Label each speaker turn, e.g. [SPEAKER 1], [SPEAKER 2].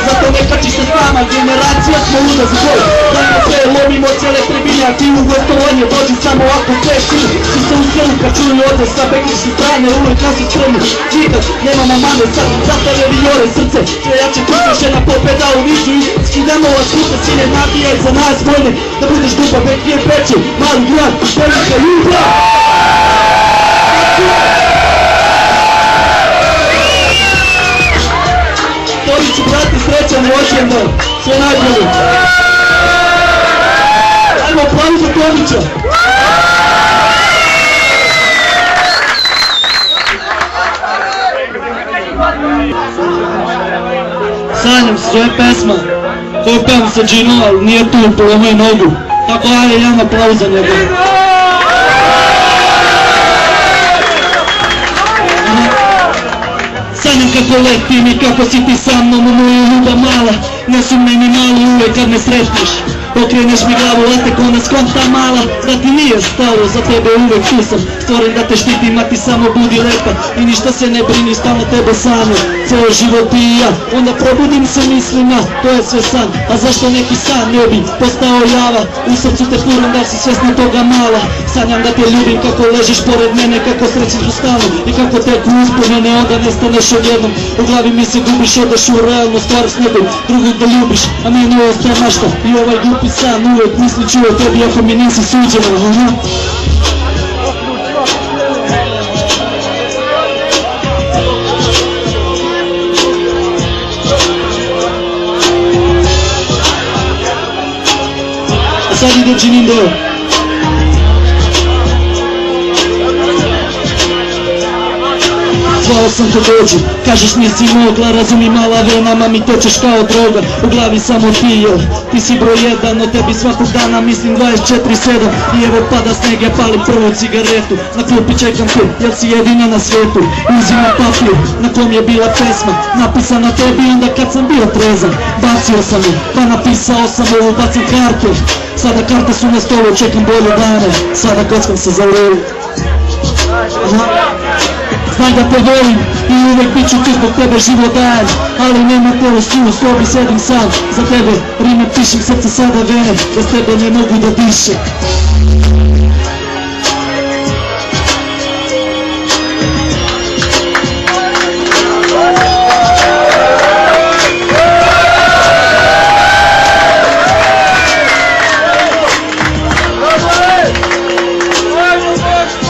[SPEAKER 1] zato ne kači se s nama, generacija smo luda za boj. Dajmo sve, lomimo cijele tribine, a ti u gostovanje dođi samo ako tveš ti. Svi se u selu kad čuju ode sa bekrišne strane, uvek nas je spremni. Nikad nemamo mane, sad za tebe viore srce, sve jače prislušena pobeda u nizu i skidamo vas puta, sine, nabijaj za nas vojne, da budeš dupa, vek nije peće, mali grad, velika jutra! Tomiću, brati, srećan rođendan, sve najbolje! Ajmo, aplauz za Tomića! Sanjam se, zove pesma koju pevam sa Džinom, ali nije tu, polomaju nogu. Tako ajde, jedan aplauz za njega. Sanjam kako letim i kako si ti sa mnom u moju ljubav mala. Ne sumnjaj mi malo uvek kad me sretneš. Okreneš mi glavu, a tek ona skonta mala da ti nije stalo, za tebe uvek tu sam stvoren da te štitim, a ti samo budi lepa i ništa se ne brini, stalno tebe sanjam ceo život i ja, onda probudim se mislima, to je sve san, a zašto neki san ne bi postao java, u srcu te furam da si svjesna toga mala, sanjam da te ljubim kako ležiš pored mene, kako srećiš u stanu i kako teku uspomene, onda nestaneš odjednom, u glavi mi se gubiš, odeš u realnu stvar s nebom, drugog da ljubiš, a meni ostaje mašta i ovaj glupi san, uvek misli ću o tebi ako mi nisi suđena. A sad ide Džinin deo. Zvao sam te dođi, kažeš nisi mogla, razumi mala venama mi tečeš kao droga, u glavi samo ti jel, ti si broj jedan, o tebi svakog dana mislim 24/7 i evo pada sneg, ja palim prvu cigaretu, na klupi čekam te, jel si jedina na svijetu, uzimam papir na kom je bila pesma, napisana tebi onda kad sam bio trezan, bacio sam je, pa napisao sam ovo, bacam karte, sada karte su na stolu, čekam bolje dane, sada kockam se za uredu. Znaj da te volim i uvek bit ću tu zbog tebe život dajem, ali nema telo su, u sobi sedim sam, za tebe rime pišem, srce sada vene, bez tebe ne mogu da dišem.